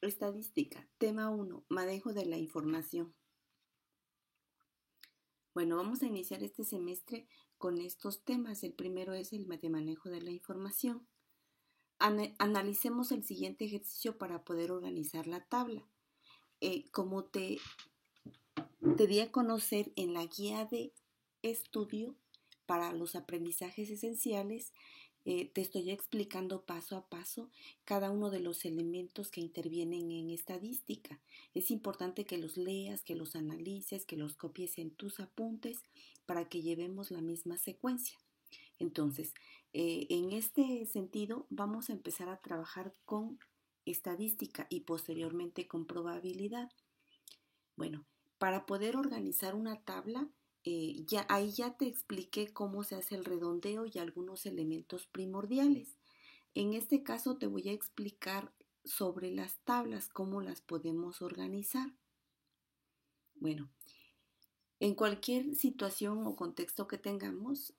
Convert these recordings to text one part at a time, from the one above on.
Estadística. Tema 1. Manejo de la información. Bueno, vamos a iniciar este semestre con estos temas. El primero es el de manejo de la información. Analicemos el siguiente ejercicio para poder organizar la tabla. Como te di a conocer en la guía de estudio para los aprendizajes esenciales, te estoy explicando paso a paso cada uno de los elementos que intervienen en estadística. Es importante que los leas, que los analices, que los copies en tus apuntes para que llevemos la misma secuencia. Entonces, en este sentido, vamos a empezar a trabajar con estadística y posteriormente con probabilidad. Bueno, para poder organizar una tabla, ahí ya te expliqué cómo se hace el redondeo y algunos elementos primordiales. En este caso te voy a explicar sobre las tablas, cómo las podemos organizar. Bueno, en cualquier situación o contexto que tengamos,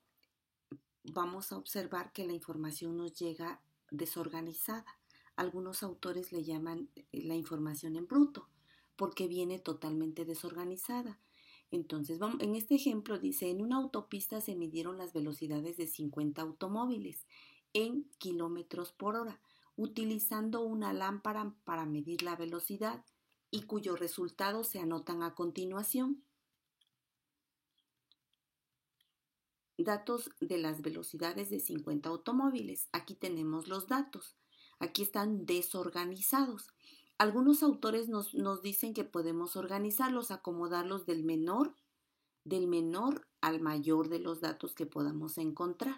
vamos a observar que la información nos llega desorganizada. Algunos autores le llaman la información en bruto, porque viene totalmente desorganizada. Entonces, en este ejemplo dice, en una autopista se midieron las velocidades de 50 automóviles en kilómetros por hora, utilizando una lámpara para medir la velocidad y cuyos resultados se anotan a continuación. Datos de las velocidades de 50 automóviles. Aquí tenemos los datos. Aquí están desorganizados. Algunos autores nos dicen que podemos organizarlos, acomodarlos del menor al mayor de los datos que podamos encontrar.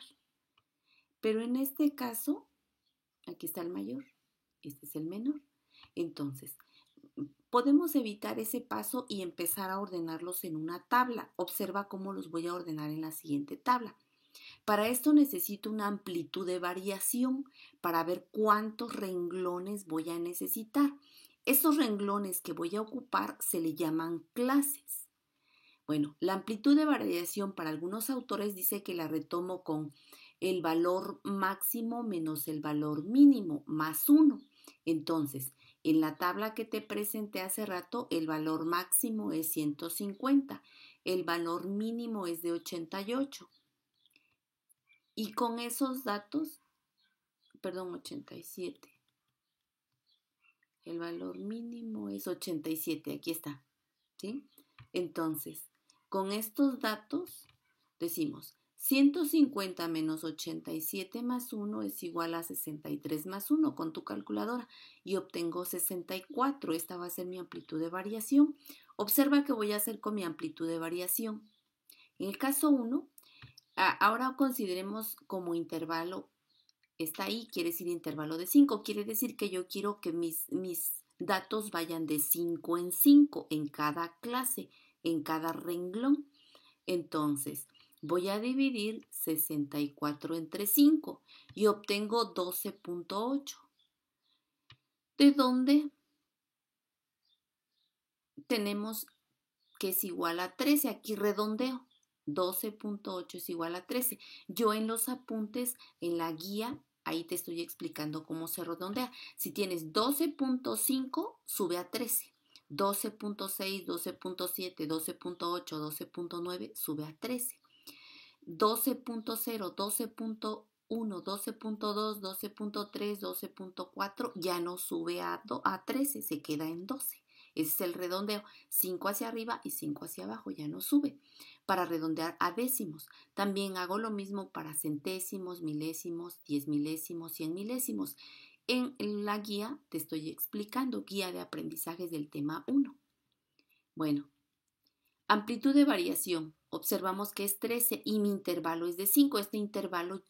Pero en este caso, aquí está el mayor, este es el menor. Entonces, podemos evitar ese paso y empezar a ordenarlos en una tabla. Observa cómo los voy a ordenar en la siguiente tabla. Para esto necesito una amplitud de variación para ver cuántos renglones voy a necesitar. Esos renglones que voy a ocupar se le llaman clases. Bueno, la amplitud de variación para algunos autores dice que la retomo con el valor máximo menos el valor mínimo más 1. Entonces, en la tabla que te presenté hace rato, el valor máximo es 150, el valor mínimo es de 88. Y con esos datos, 87. El valor mínimo es 87, aquí está, ¿sí? Entonces, con estos datos decimos 150 menos 87 más 1 es igual a 63 más 1 con tu calculadora y obtengo 64. Esta va a ser mi amplitud de variación. Observa que voy a hacer con mi amplitud de variación. En el caso 1, ahora consideremos como intervalo, está ahí, quiere decir intervalo de 5, quiere decir que yo quiero que mis datos vayan de 5 en 5 en cada clase, en cada renglón. Entonces, voy a dividir 64 entre 5 y obtengo 12.8. ¿De dónde tenemos que es igual a 13? Aquí redondeo. 12.8 es igual a 13. Yo en los apuntes, en la guía, ahí te estoy explicando cómo se redondea. Si tienes 12.5, sube a 13. 12.6, 12.7, 12.8, 12.9, sube a 13. 12.0, 12.1, 12.2, 12.3, 12.4 ya no sube a 13, se queda en 12. Ese es el redondeo, 5 hacia arriba y 5 hacia abajo, ya no sube. Para redondear a décimos, también hago lo mismo para centésimos, milésimos, 10 milésimos, 100 milésimos. En la guía te estoy explicando, guía de aprendizajes del tema 1. Bueno, amplitud de variación. Observamos que es 13 y mi intervalo es de 5. Este intervalo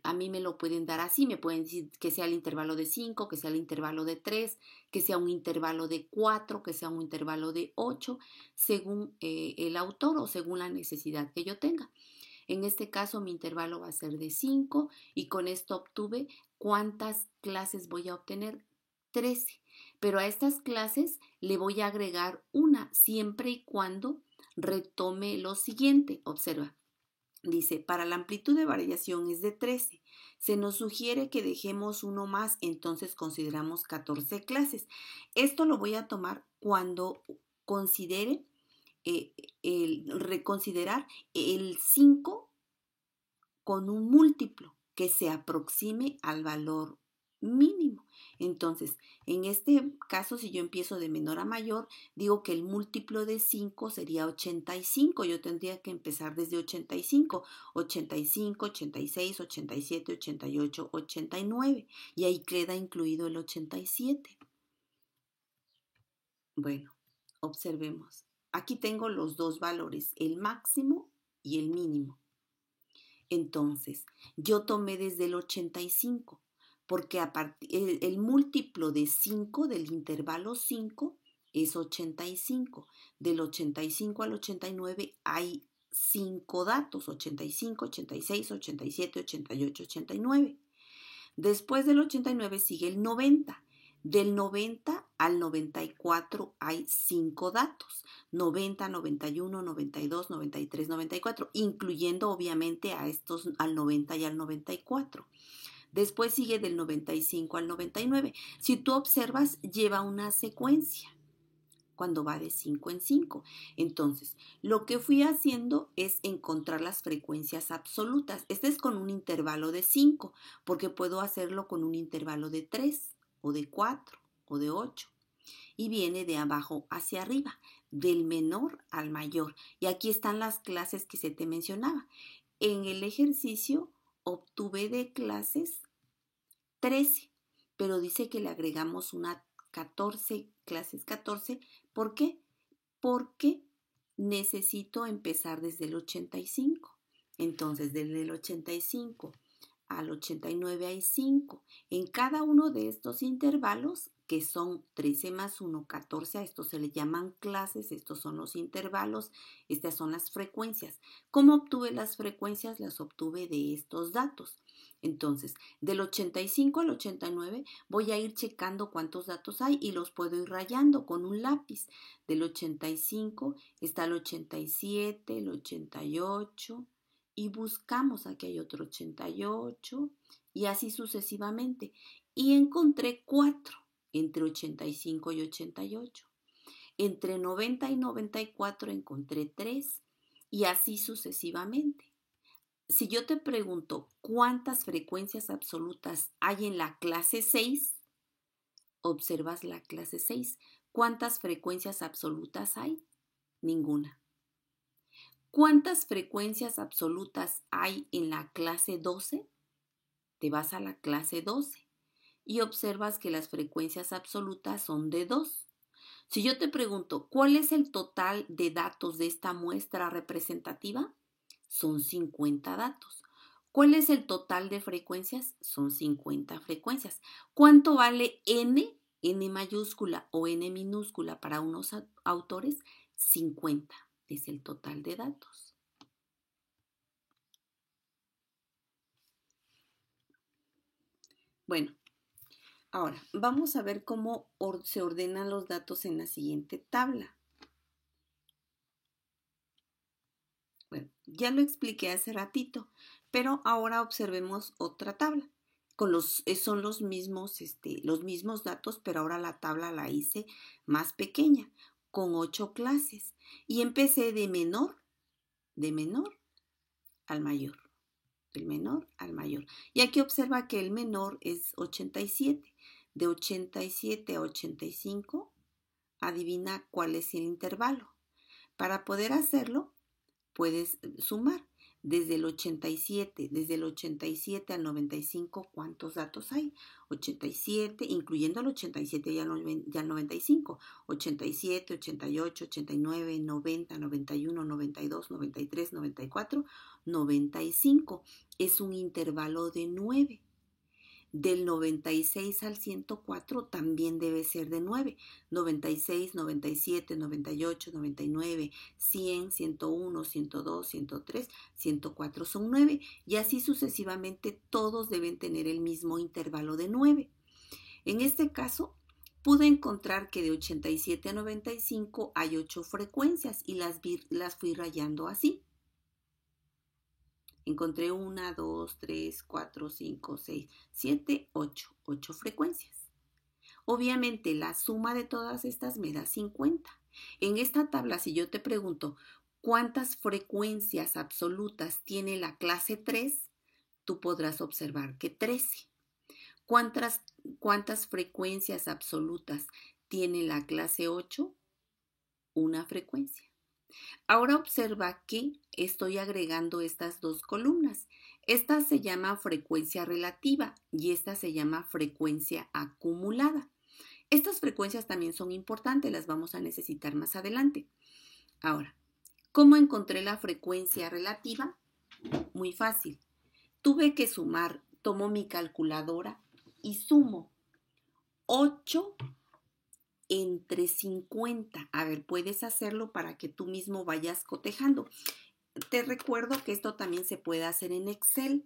a mí me lo pueden dar así. Me pueden decir que sea el intervalo de 5, que sea el intervalo de 3, que sea un intervalo de 4, que sea un intervalo de 8, según el autor o según la necesidad que yo tenga. En este caso mi intervalo va a ser de 5 y con esto obtuve cuántas clases voy a obtener. 13. Pero a estas clases le voy a agregar una siempre y cuando retome lo siguiente. Observa, Dice, para la amplitud de variación es de 13. Se nos sugiere que dejemos uno más, entonces consideramos 14 clases. Esto lo voy a tomar cuando considere reconsiderar el 5 con un múltiplo que se aproxime al valor mínimo. Entonces, en este caso, si yo empiezo de menor a mayor, digo que el múltiplo de 5 sería 85. Yo tendría que empezar desde 85, 85, 86, 87, 88, 89. Y ahí queda incluido el 87. Bueno, observemos. Aquí tengo los dos valores, el máximo y el mínimo. Entonces, yo tomé desde el 85, porque el múltiplo de 5 del intervalo 5 es 85. Del 85 al 89 hay 5 datos, 85, 86, 87, 88, 89. Después del 89 sigue el 90. Del 90 al 94 hay 5 datos, 90, 91, 92, 93, 94, incluyendo obviamente a estos al 90 y al 94. Después sigue del 95 al 99. Si tú observas, lleva una secuencia cuando va de 5 en 5. Entonces, lo que fui haciendo es encontrar las frecuencias absolutas. Este es con un intervalo de 5, porque puedo hacerlo con un intervalo de 3 o de 4 o de 8. Y viene de abajo hacia arriba, del menor al mayor. Y aquí están las clases que se te mencionaba. En el ejercicio obtuve de clases 13, pero dice que le agregamos una 14, clases 14. ¿Por qué? Porque necesito empezar desde el 85. Entonces, desde el 85 al 89 hay 5. En cada uno de estos intervalos, que son 13 más 1, 14, a estos se le llaman clases, estos son los intervalos, estas son las frecuencias. ¿Cómo obtuve las frecuencias? Las obtuve de estos datos. Entonces, del 85 al 89 voy a ir checando cuántos datos hay y los puedo ir rayando con un lápiz. Del 85 está el 87, el 88 y buscamos, aquí hay otro 88 y así sucesivamente. Y encontré 4 entre 85 y 88. Entre 90 y 94 encontré 3 y así sucesivamente. Si yo te pregunto cuántas frecuencias absolutas hay en la clase 6, observas la clase 6. ¿Cuántas frecuencias absolutas hay? Ninguna. ¿Cuántas frecuencias absolutas hay en la clase 12? Te vas a la clase 12 y observas que las frecuencias absolutas son de 2. Si yo te pregunto, ¿cuál es el total de datos de esta muestra representativa? Son 50 datos. ¿Cuál es el total de frecuencias? Son 50 frecuencias. ¿Cuánto vale n? N mayúscula o n minúscula para unos autores, 50 es el total de datos. Bueno, ahora vamos a ver cómo se ordenan los datos en la siguiente tabla. Bueno, ya lo expliqué hace ratito, pero ahora observemos otra tabla. Son los mismos datos, pero ahora la tabla la hice más pequeña, con 8 clases. Y empecé de menor al mayor, del menor al mayor. Y aquí observa que el menor es 87. De 87 a 85, adivina cuál es el intervalo. Para poder hacerlo, puedes sumar desde el 87 al 95, ¿cuántos datos hay? 87, incluyendo el 87 y al 95, 87, 88, 89, 90, 91, 92, 93, 94, 95. Es un intervalo de 9. Del 96 al 104 también debe ser de 9. 96, 97, 98, 99, 100, 101, 102, 103, 104 son 9. Y así sucesivamente todos deben tener el mismo intervalo de 9. En este caso, pude encontrar que de 87 a 95 hay 8 frecuencias y las fui rayando así. Encontré 1, 2, 3, 4, 5, 6, 7, 8. 8 frecuencias. Obviamente la suma de todas estas me da 50. En esta tabla, si yo te pregunto cuántas frecuencias absolutas tiene la clase 3, tú podrás observar que 13. ¿Cuántas frecuencias absolutas tiene la clase 8? Una frecuencia. Ahora observa que estoy agregando estas dos columnas. Esta se llama frecuencia relativa y esta se llama frecuencia acumulada. Estas frecuencias también son importantes, las vamos a necesitar más adelante. Ahora, ¿cómo encontré la frecuencia relativa? Muy fácil. Tuve que sumar, tomo mi calculadora y sumo 8 entre 50. A ver, puedes hacerlo para que tú mismo vayas cotejando. Te recuerdo que esto también se puede hacer en Excel,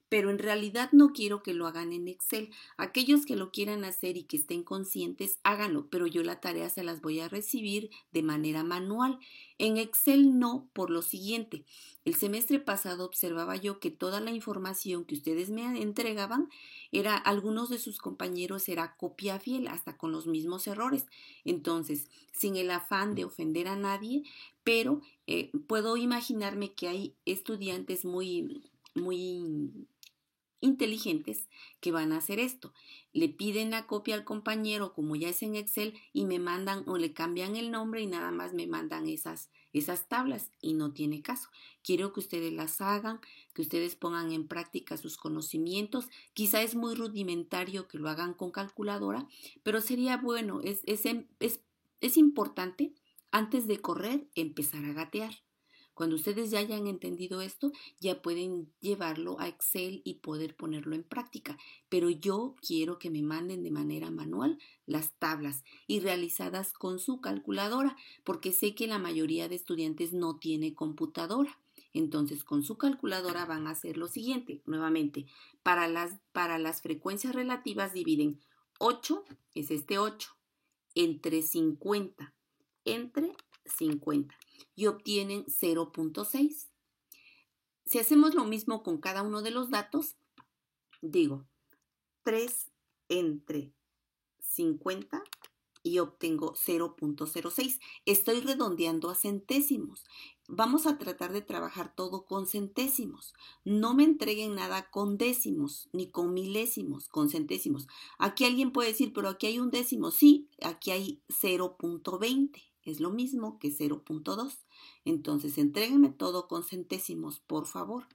pero en realidad no quiero que lo hagan en Excel. Aquellos que lo quieran hacer y que estén conscientes, háganlo, pero yo la tarea se las voy a recibir de manera manual. En Excel no, por lo siguiente. El semestre pasado observaba yo que toda la información que ustedes me entregaban, algunos de sus compañeros era copia fiel, hasta con los mismos errores. Entonces, sin el afán de ofender a nadie, pero puedo imaginarme que hay estudiantes muy inteligentes que van a hacer esto. Le piden la copia al compañero como ya es en Excel y me mandan o le cambian el nombre y nada más me mandan esas tablas y no tiene caso. Quiero que ustedes las hagan, que ustedes pongan en práctica sus conocimientos. Quizá es muy rudimentario que lo hagan con calculadora, pero sería bueno, es importante antes de correr empezar a gatear. Cuando ustedes ya hayan entendido esto, ya pueden llevarlo a Excel y poder ponerlo en práctica. Pero yo quiero que me manden de manera manual las tablas y realizadas con su calculadora, porque sé que la mayoría de estudiantes no tiene computadora. Entonces, con su calculadora van a hacer lo siguiente. Nuevamente, para las frecuencias relativas dividen 8, es este 8, entre 50, entre 50 y obtienen 0.6. Si hacemos lo mismo con cada uno de los datos, digo 3 entre 50 y obtengo 0.06. Estoy redondeando a centésimos. Vamos a tratar de trabajar todo con centésimos. No me entreguen nada con décimos ni con milésimos, con centésimos. Aquí alguien puede decir, pero aquí hay un décimo. Sí, aquí hay 0.20. Es lo mismo que 0.2. Entonces, entréguenme todo con centésimos, por favor.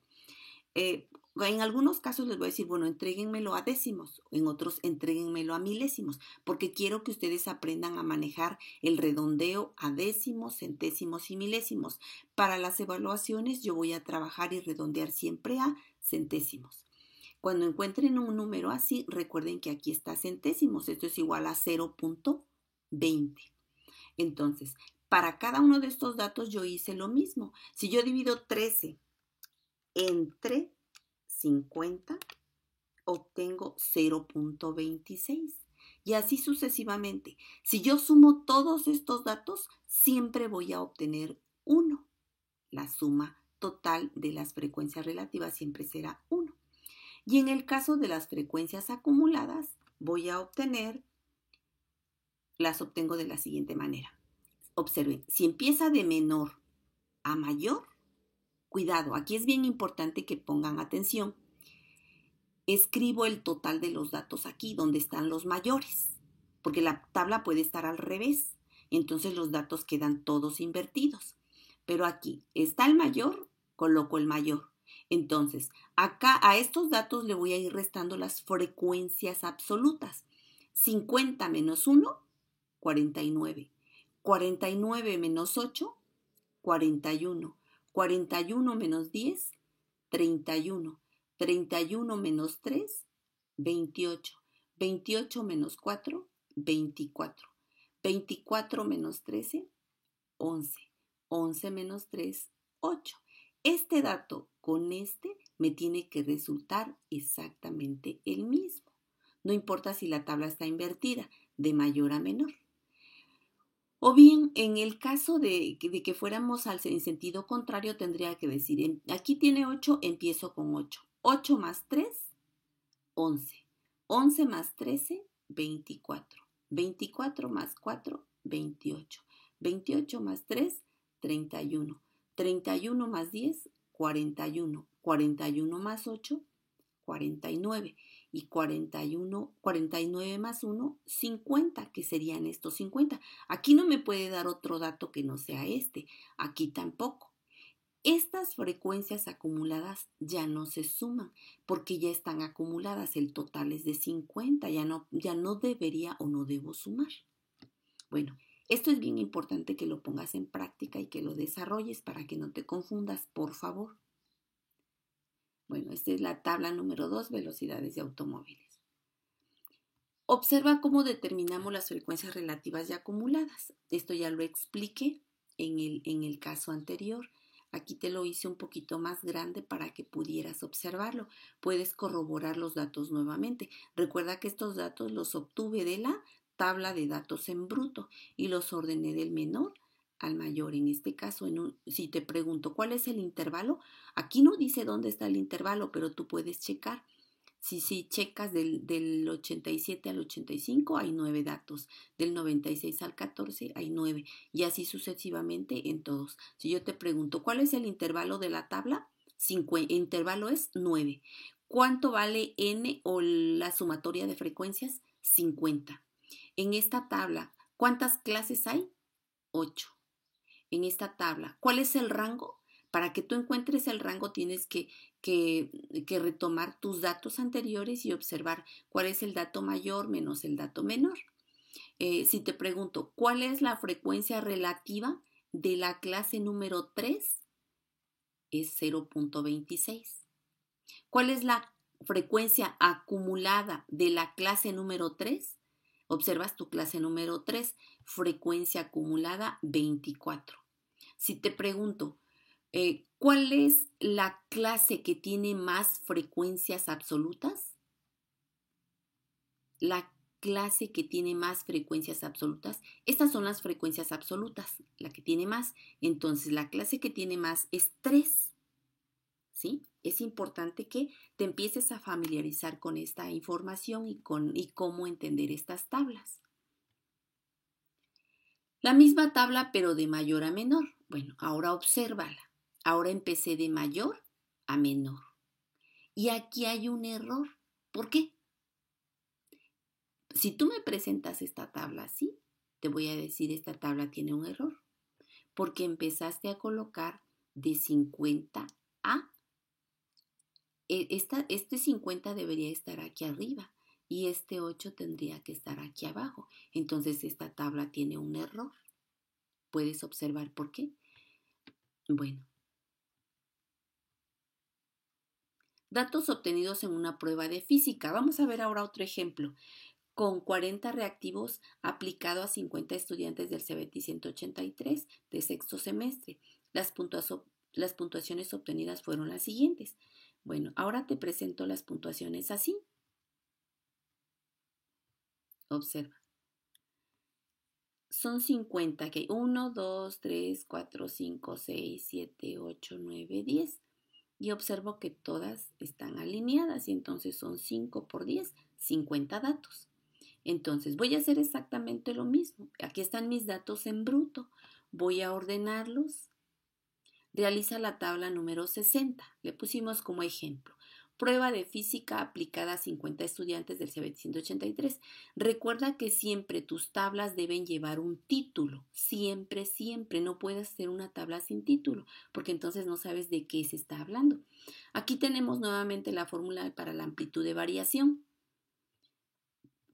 En algunos casos les voy a decir, bueno, entréguenmelo a décimos, en otros entréguenmelo a milésimos, porque quiero que ustedes aprendan a manejar el redondeo a décimos, centésimos y milésimos. Para las evaluaciones yo voy a trabajar y redondear siempre a centésimos. Cuando encuentren un número así, recuerden que aquí está centésimos, esto es igual a 0.20. Entonces, para cada uno de estos datos yo hice lo mismo. Si yo divido 13 entre 50, obtengo 0.26 y así sucesivamente. Si yo sumo todos estos datos, siempre voy a obtener 1. La suma total de las frecuencias relativas siempre será 1. Y en el caso de las frecuencias acumuladas, las obtengo de la siguiente manera. Observen, si empieza de menor a mayor, cuidado, aquí es bien importante que pongan atención. Escribo el total de los datos aquí, donde están los mayores, porque la tabla puede estar al revés, entonces los datos quedan todos invertidos. Pero aquí está el mayor, coloco el mayor. Entonces, acá a estos datos le voy a ir restando las frecuencias absolutas. 50 menos 1, 49. 49 menos 8, 41. 41 menos 10, 31. 31 menos 3, 28. 28 menos 4, 24. 24 menos 13, 11. 11 menos 3, 8. Este dato con este me tiene que resultar exactamente el mismo. No importa si la tabla está invertida, de mayor a menor. O bien, en el caso de que fuéramos en sentido contrario, tendría que decir, aquí tiene 8, empiezo con 8. 8 más 3, 11. 11 más 13, 24. 24 más 4, 28. 28 más 3, 31. 31 más 10, 41. 41 más 8, 49. Y 41, 49 más 1, 50, que serían estos 50. Aquí no me puede dar otro dato que no sea este. Aquí tampoco. Estas frecuencias acumuladas ya no se suman porque ya están acumuladas. El total es de 50. Ya no debería o no debo sumar. Bueno, esto es bien importante que lo pongas en práctica y que lo desarrolles para que no te confundas, por favor. Bueno, esta es la tabla número 2, velocidades de automóviles. Observa cómo determinamos las frecuencias relativas y acumuladas. Esto ya lo expliqué en el caso anterior. Aquí te lo hice un poquito más grande para que pudieras observarlo. Puedes corroborar los datos nuevamente. Recuerda que estos datos los obtuve de la tabla de datos en bruto y los ordené del menor al mayor. En este caso, si te pregunto cuál es el intervalo, aquí no dice dónde está el intervalo, pero tú puedes checar. Si checas del 87 al 85 hay 9 datos, del 96 al 14 hay 9 y así sucesivamente en todos. Si yo te pregunto, ¿cuál es el intervalo de la tabla? El intervalo es 9. ¿Cuánto vale n o la sumatoria de frecuencias? 50. En esta tabla, ¿cuántas clases hay? 8. En esta tabla, ¿cuál es el rango? Para que tú encuentres el rango tienes que retomar tus datos anteriores y observar cuál es el dato mayor menos el dato menor. Si te pregunto, ¿cuál es la frecuencia relativa de la clase número 3? Es 0.26. ¿Cuál es la frecuencia acumulada de la clase número 3? Observas tu clase número 3, frecuencia acumulada 24. Si te pregunto, ¿cuál es la clase que tiene más frecuencias absolutas? La clase que tiene más frecuencias absolutas. Estas son las frecuencias absolutas, la que tiene más. Entonces, la clase que tiene más es 3. ¿Sí? Es importante que te empieces a familiarizar con esta información y cómo entender estas tablas. La misma tabla, pero de mayor a menor. Bueno, ahora obsérvala. Ahora empecé de mayor a menor. Y aquí hay un error. ¿Por qué? Si tú me presentas esta tabla así, te voy a decir esta tabla tiene un error. Porque empezaste a colocar de 50 a... Este 50 debería estar aquí arriba y este 8 tendría que estar aquí abajo. Entonces esta tabla tiene un error. ¿Puedes observar por qué? Bueno. Datos obtenidos en una prueba de física. Vamos a ver ahora otro ejemplo. Con 40 reactivos aplicado a 50 estudiantes del CBT 183 de sexto semestre. Las puntuaciones obtenidas fueron las siguientes. Bueno, ahora te presento las puntuaciones así. Observa. Son 50, que 1, 2, 3, 4, 5, 6, 7, 8, 9, 10. Y observo que todas están alineadas y entonces son 5 por 10, 50 datos. Entonces voy a hacer exactamente lo mismo. Aquí están mis datos en bruto. Voy a ordenarlos. Realiza la tabla número 60. Le pusimos como ejemplo. Prueba de física aplicada a 50 estudiantes del CBT 183. Recuerda que siempre tus tablas deben llevar un título. Siempre, siempre. No puedes hacer una tabla sin título, porque entonces no sabes de qué se está hablando. Aquí tenemos nuevamente la fórmula para la amplitud de variación.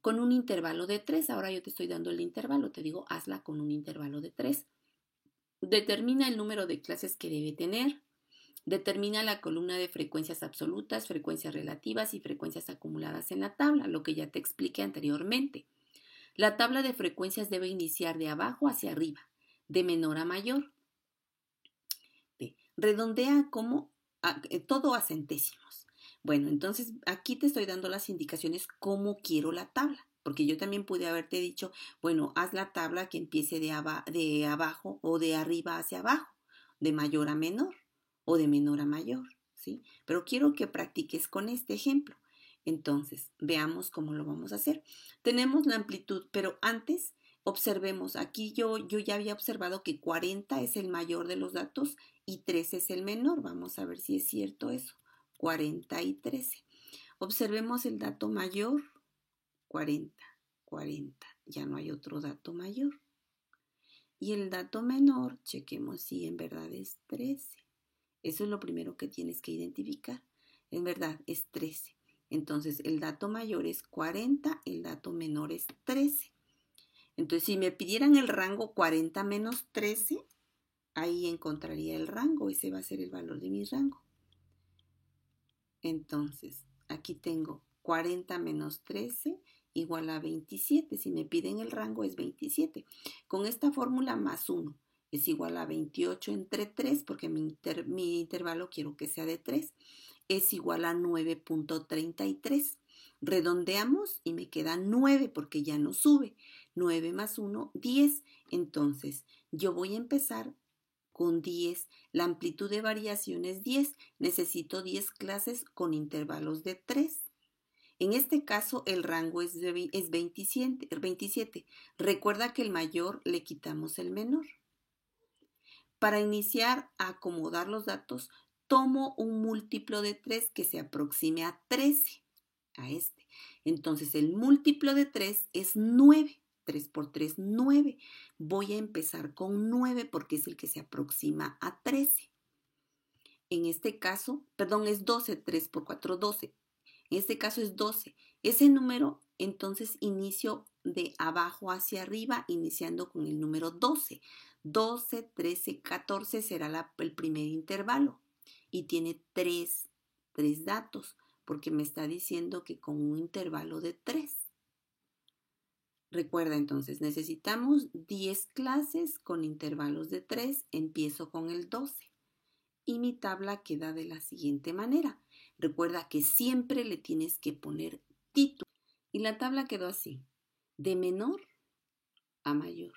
Con un intervalo de 3. Ahora yo te estoy dando el intervalo. Te digo, hazla con un intervalo de 3. Determina el número de clases que debe tener. Determina la columna de frecuencias absolutas, frecuencias relativas y frecuencias acumuladas en la tabla, lo que ya te expliqué anteriormente. La tabla de frecuencias debe iniciar de abajo hacia arriba, de menor a mayor. Redondea todo a centésimos. Bueno, entonces aquí te estoy dando las indicaciones cómo quiero la tabla. porque yo también pude haberte dicho, bueno, haz la tabla que empiece de abajo o de arriba hacia abajo, de mayor a menor o de menor a mayor, ¿sí? Pero quiero que practiques con este ejemplo. Entonces, veamos cómo lo vamos a hacer. Tenemos la amplitud, pero antes observemos, aquí yo ya había observado que 40 es el mayor de los datos y 13 es el menor. Vamos a ver si es cierto eso. 40 y 13. Observemos el dato mayor, 40, 40. Ya no hay otro dato mayor. Y el dato menor, chequemos si en verdad es 13. Eso es lo primero que tienes que identificar. En verdad es 13. Entonces el dato mayor es 40, el dato menor es 13. Entonces si me pidieran el rango 40 menos 13, ahí encontraría el rango. Ese va a ser el valor de mi rango. Entonces aquí tengo 40 menos 13 igual a 27. Si me piden el rango es 27. Con esta fórmula más 1 es igual a 28 entre 3, porque mi intervalo quiero que sea de 3, es igual a 9.33. Redondeamos y me queda 9 porque ya no sube. 9 más 1, 10. Entonces yo voy a empezar con 10. La amplitud de variación es 10. Necesito 10 clases con intervalos de 3. En este caso el rango es 27. Recuerda que el mayor le quitamos el menor. Para iniciar a acomodar los datos, tomo un múltiplo de 3 que se aproxime a 13, a este. Entonces el múltiplo de 3 es 9. 3 por 3, 9. Voy a empezar con 9 porque es el que se aproxima a 13. En este caso, perdón, es 12. 3 por 4, 12. En este caso es 12. Ese número, entonces inicio de abajo hacia arriba, iniciando con el número 12. 12, 13, 14 será el primer intervalo. Y tiene tres datos, porque me está diciendo que con un intervalo de 3. Recuerda entonces, necesitamos 10 clases con intervalos de 3. Empiezo con el 12. Y mi tabla queda de la siguiente manera. Recuerda que siempre le tienes que poner título. Y la tabla quedó así, de menor a mayor.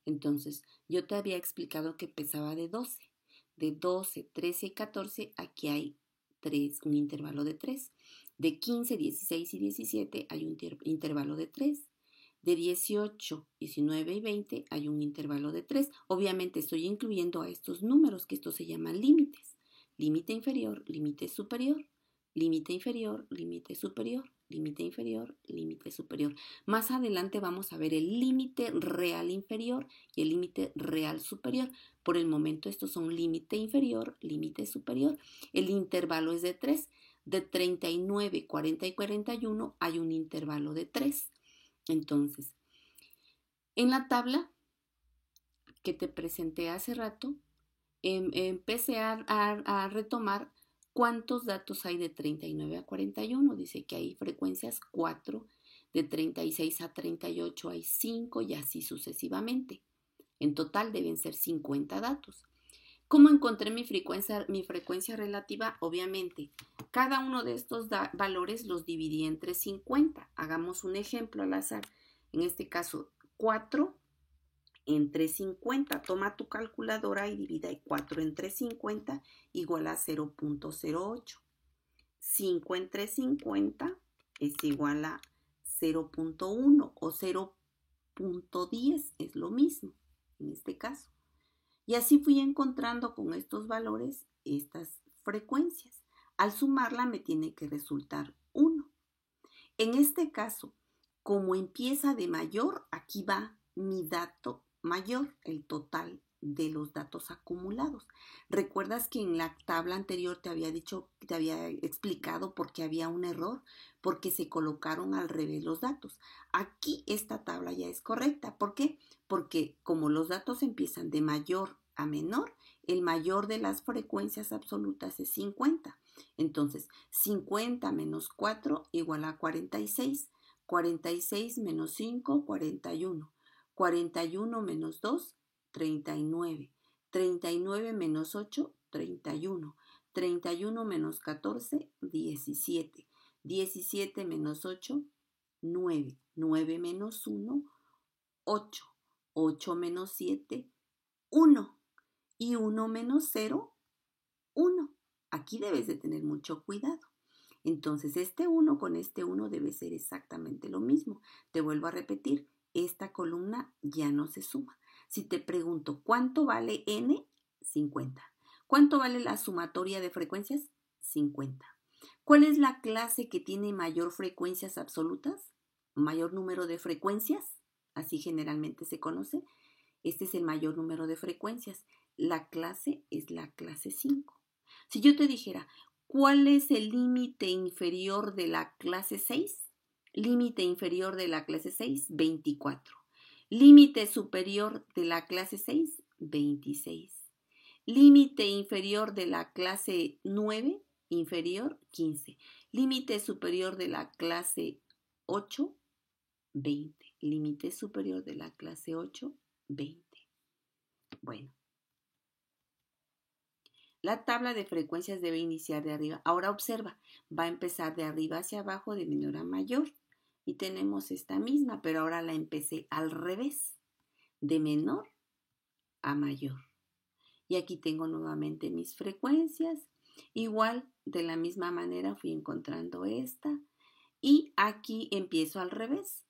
Entonces, yo te había explicado que empezaba de 12. De 12, 13 y 14, aquí hay 3, un intervalo de 3. De 15, 16 y 17 hay un intervalo de 3. De 18, 19 y 20 hay un intervalo de 3. Obviamente estoy incluyendo a estos números, que estos se llaman límites. Límite inferior, límite superior, límite inferior, límite superior, límite inferior, límite superior. Más adelante vamos a ver el límite real inferior y el límite real superior. Por el momento estos son límite inferior, límite superior. El intervalo es de 3. De 39, 40 y 41 hay un intervalo de 3. Entonces, en la tabla que te presenté hace rato, empecé a retomar cuántos datos hay de 39 a 41. Dice que hay frecuencias 4, de 36 a 38 hay 5 y así sucesivamente. En total deben ser 50 datos. ¿Cómo encontré mi frecuencia relativa? Obviamente, cada uno de estos valores los dividí entre 50. Hagamos un ejemplo al azar. En este caso, 4 entre 50. Toma tu calculadora y divide 4 entre 50 igual a 0.08. 5 entre 50 es igual a 0.1 o 0.10. Es lo mismo en este caso. Y así fui encontrando con estos valores estas frecuencias. Al sumarla me tiene que resultar 1. En este caso, como empieza de mayor, aquí va mi dato mayor, el total de los datos acumulados. ¿Recuerdas que en la tabla anterior te había explicado por qué había un error? Porque se colocaron al revés los datos. Aquí esta tabla ya es correcta. ¿Por qué? Porque como los datos empiezan de mayor a menor, el mayor de las frecuencias absolutas es 50. Entonces, 50 menos 4 igual a 46. 46 menos 5, 41. 41 menos 2, 39. 39 menos 8, 31. 31 menos 14, 17. 17 menos 8, 9. 9 menos 1, 8. 8 menos 7, 1. Y 1 menos 0, 1. Aquí debes de tener mucho cuidado. Entonces, este 1 con este 1 debe ser exactamente lo mismo. Te vuelvo a repetir, esta columna ya no se suma. Si te pregunto, ¿cuánto vale n? 50. ¿Cuánto vale la sumatoria de frecuencias? 50. ¿Cuál es la clase que tiene mayor frecuencias absolutas? ¿Mayor número de frecuencias? Así generalmente se conoce. Este es el mayor número de frecuencias. La clase es la clase 5. Si yo te dijera, ¿cuál es el límite inferior de la clase 6? Límite inferior de la clase 6, 24. Límite superior de la clase 6, 26. Límite inferior de la clase 9, inferior, 15. Límite superior de la clase 8, 20. Límite superior de la clase 8, 20. Bueno, la tabla de frecuencias debe iniciar de arriba. Ahora observa, va a empezar de arriba hacia abajo, de menor a mayor. Y tenemos esta misma, pero ahora la empecé al revés, de menor a mayor. Y aquí tengo nuevamente mis frecuencias. Igual, de la misma manera fui encontrando esta. Y aquí empiezo al revés.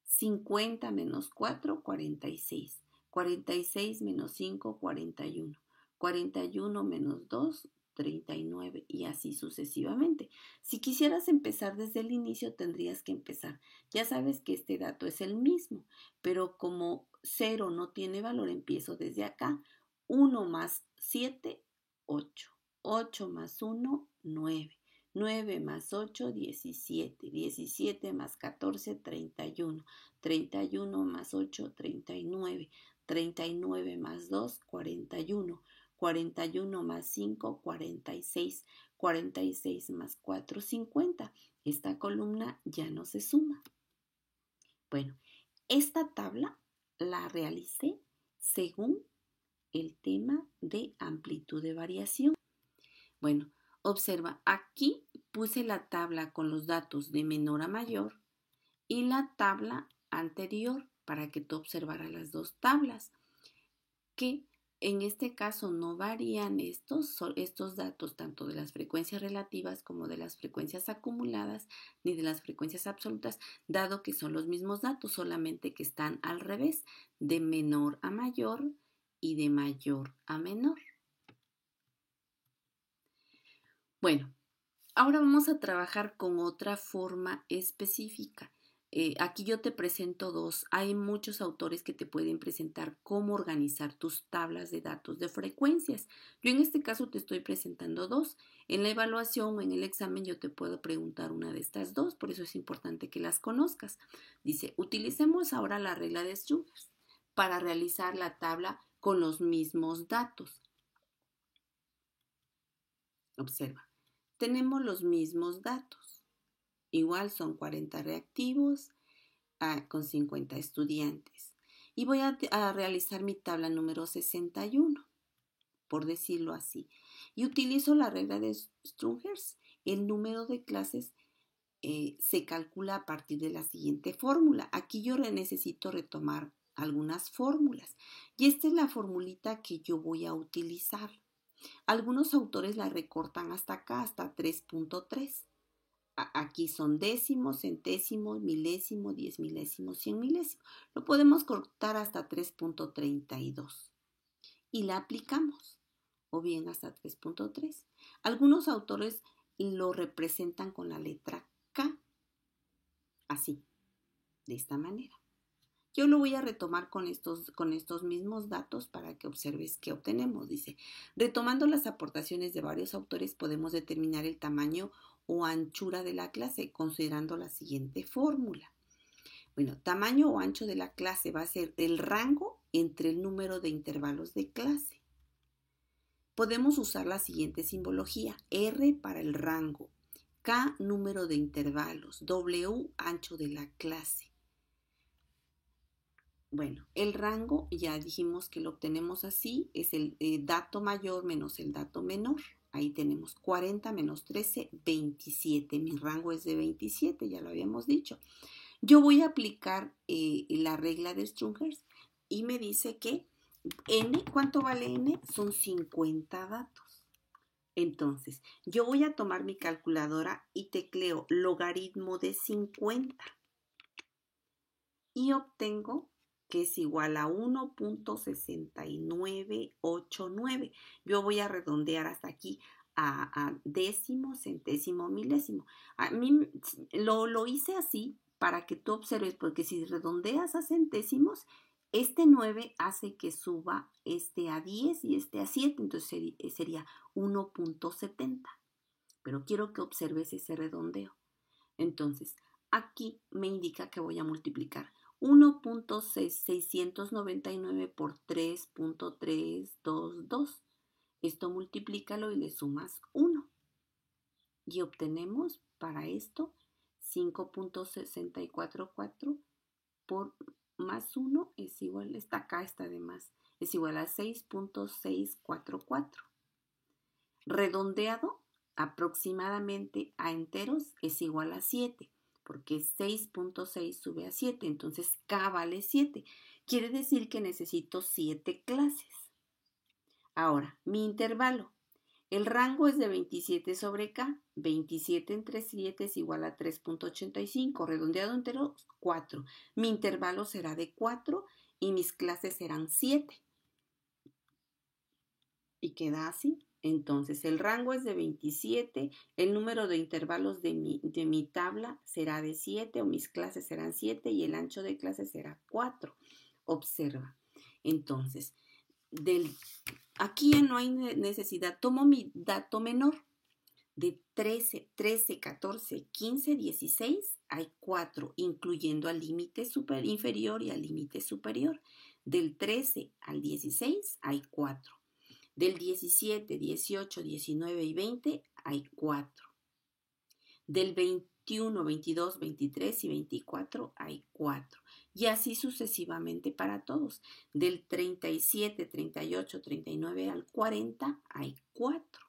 50 menos 4, 46. 46 menos 5, 41. 41 menos 2, 39 y así sucesivamente. Si quisieras empezar desde el inicio, tendrías que empezar. Ya sabes que este dato es el mismo, pero como 0 no tiene valor, empiezo desde acá. 1 más 7, 8. 8 más 1, 9. 9 más 8, 17. 17 más 14, 31. 31 más 8, 39. 39 más 2, 41. 41 más 5, 46. 46 más 4, 50. Esta columna ya no se suma. Bueno, esta tabla la realicé según el tema de amplitud de variación. Bueno, observa, aquí puse la tabla con los datos de menor a mayor y la tabla anterior para que tú observaras las dos tablas, que en este caso no varían estos datos tanto de las frecuencias relativas como de las frecuencias acumuladas ni de las frecuencias absolutas, dado que son los mismos datos, solamente que están al revés, de menor a mayor y de mayor a menor. Bueno, ahora vamos a trabajar con otra forma específica. Aquí yo te presento dos. Hay muchos autores que te pueden presentar cómo organizar tus tablas de datos de frecuencias. Yo en este caso te estoy presentando dos. En la evaluación o en el examen yo te puedo preguntar una de estas dos, por eso es importante que las conozcas. Dice, utilicemos ahora la regla de Strunge para realizar la tabla con los mismos datos. Observa. Tenemos los mismos datos. Igual son 40 reactivos con 50 estudiantes. Y voy a realizar mi tabla número 61, por decirlo así. Y utilizo la regla de Strungers. El número de clases se calcula a partir de la siguiente fórmula. Aquí yo necesito retomar algunas fórmulas. Y esta es la formulita que yo voy a utilizar. Algunos autores la recortan hasta acá, hasta 3.3. Aquí son décimos, centésimos, milésimo, 10 milésimos, 100 milésimos. Lo podemos cortar hasta 3.32 y la aplicamos, o bien hasta 3.3. Algunos autores lo representan con la letra K, así, de esta manera. Yo lo voy a retomar con estos mismos datos para que observes qué obtenemos. Dice, retomando las aportaciones de varios autores, podemos determinar el tamaño o anchura de la clase considerando la siguiente fórmula. Bueno, tamaño o ancho de la clase va a ser el rango entre el número de intervalos de clase. Podemos usar la siguiente simbología. R para el rango, K número de intervalos, W ancho de la clase. Bueno, el rango ya dijimos que lo obtenemos así, es el dato mayor menos el dato menor. Ahí tenemos 40 menos 13, 27. Mi rango es de 27, ya lo habíamos dicho. Yo voy a aplicar la regla de Strungers y me dice que n, ¿cuánto vale n? Son 50 datos. Entonces, yo voy a tomar mi calculadora y tecleo logaritmo de 50 y obtengo que es igual a 1.6989. Yo voy a redondear hasta aquí a décimo, centésimo, milésimo. A mí lo hice así para que tú observes, porque si redondeas a centésimos, este 9 hace que suba este a 10 y este a 7, entonces sería 1.70. Pero quiero que observes ese redondeo. Entonces, aquí me indica que voy a multiplicar 1.699 por 3.322. Esto multiplícalo y le sumas 1. Y obtenemos para esto 5.644 por más 1 es igual, esta acá está de más, es igual a 6.644. Redondeado aproximadamente a enteros es igual a 7, porque 6.6 sube a 7, entonces K vale 7. Quiere decir que necesito 7 clases. Ahora, mi intervalo. El rango es de 27 sobre K. 27 entre 7 es igual a 3.85. Redondeado entero, 4. Mi intervalo será de 4 y mis clases serán 7. Y queda así. Entonces, el rango es de 27, el número de intervalos de mi tabla será de 7 o mis clases serán 7 y el ancho de clase será 4. Observa. Entonces, aquí ya no hay necesidad. Tomo mi dato menor. De 13, 14, 15, 16 hay 4, incluyendo al límite inferior y al límite superior. Del 13 al 16 hay 4. Del 17, 18, 19 y 20 hay 4. Del 21, 22, 23 y 24 hay 4. Y así sucesivamente para todos. Del 37, 38, 39 al 40 hay 4.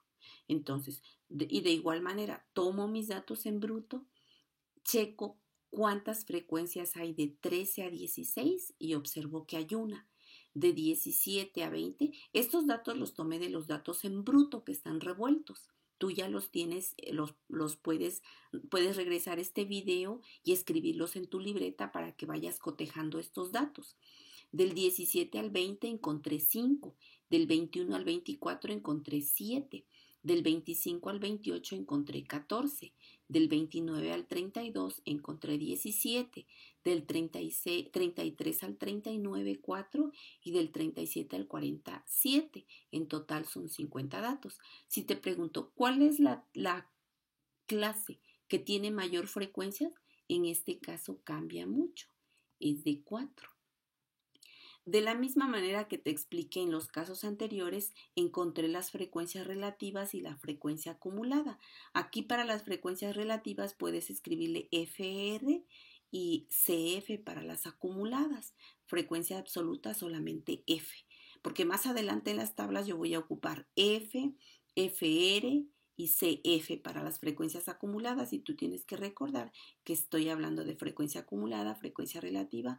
Entonces, y de igual manera, tomo mis datos en bruto, checo cuántas frecuencias hay de 13 a 16 y observo que hay una. De 17 a 20, estos datos los tomé de los datos en bruto que están revueltos. Tú ya los tienes, los puedes regresar a este video y escribirlos en tu libreta para que vayas cotejando estos datos. Del 17 al 20 encontré 5, del 21 al 24 encontré 7, del 25 al 28 encontré 14, del 29 al 32 encontré 17, del 33 al 39, 4 y del 37 al 40, 7. En total son 50 datos. Si te pregunto, ¿cuál es la clase que tiene mayor frecuencia? En este caso cambia mucho, es de 4. De la misma manera que te expliqué en los casos anteriores, encontré las frecuencias relativas y la frecuencia acumulada. Aquí para las frecuencias relativas puedes escribirle FR y CF para las acumuladas. Frecuencia absoluta solamente F, porque más adelante en las tablas yo voy a ocupar F, FR y CF para las frecuencias acumuladas y tú tienes que recordar que estoy hablando de frecuencia acumulada, frecuencia relativa,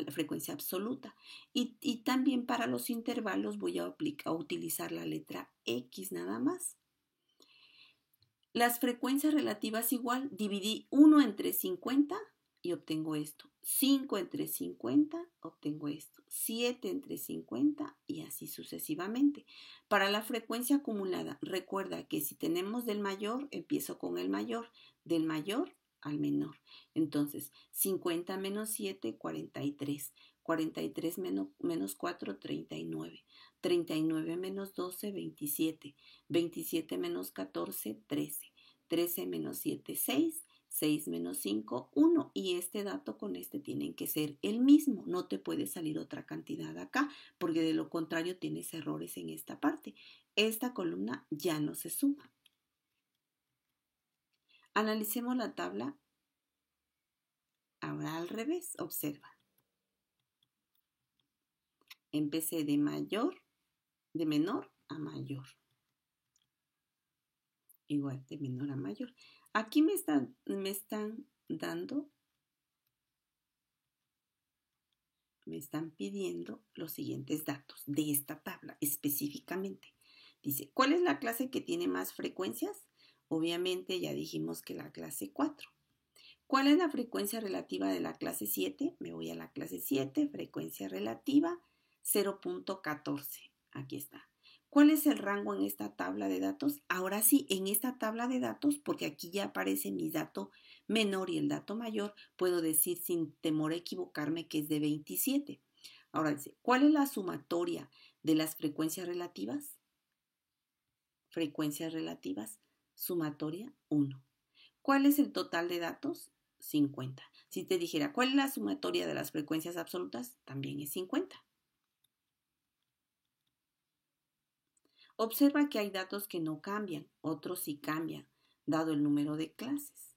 frecuencia absoluta. Y también para los intervalos voy a utilizar la letra X nada más. Las frecuencias relativas igual, dividí 1 entre 50 y obtengo esto. 5 entre 50, obtengo esto. 7 entre 50 y así sucesivamente. Para la frecuencia acumulada, recuerda que si tenemos del mayor, empiezo con el mayor. Del mayor al menor. Entonces, 50 menos 7, 43. 43 menos 4, 39. 39 menos 12, 27. 27 menos 14, 13. 13 menos 7, 6. 6 menos 5, 1. Y este dato con este tienen que ser el mismo. No te puede salir otra cantidad acá, porque de lo contrario tienes errores en esta parte. Esta columna ya no se suma. Analicemos la tabla ahora al revés. Observa. Empecé de menor a mayor. Igual de menor a mayor. Aquí me están dando me están pidiendo los siguientes datos de esta tabla específicamente. Dice, ¿cuál es la clase que tiene más frecuencias? Obviamente ya dijimos que la clase 4. ¿Cuál es la frecuencia relativa de la clase 7? Me voy a la clase 7, frecuencia relativa 0.14. Aquí está. ¿Cuál es el rango en esta tabla de datos? Ahora sí, en esta tabla de datos, porque aquí ya aparece mi dato menor y el dato mayor, puedo decir sin temor a equivocarme que es de 27. Ahora dice, ¿cuál es la sumatoria de las frecuencias relativas? Frecuencias relativas, sumatoria 1. ¿Cuál es el total de datos? 50. Si te dijera, ¿cuál es la sumatoria de las frecuencias absolutas? También es 50. Observa que hay datos que no cambian, otros sí cambian, dado el número de clases.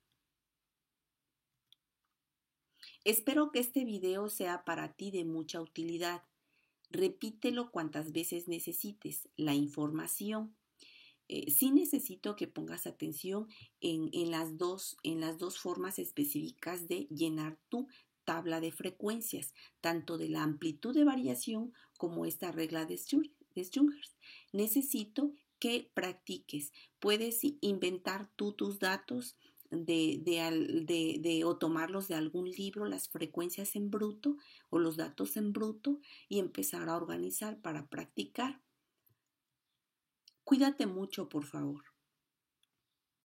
Espero que este video sea para ti de mucha utilidad. Repítelo cuantas veces necesites. La información. Sí necesito que pongas atención en las dos formas específicas de llenar tu tabla de frecuencias, tanto de la amplitud de variación como esta regla de Strungers. Necesito que practiques. Puedes inventar tú tus datos o tomarlos de algún libro, las frecuencias en bruto o los datos en bruto y empezar a organizar para practicar. Cuídate mucho, por favor.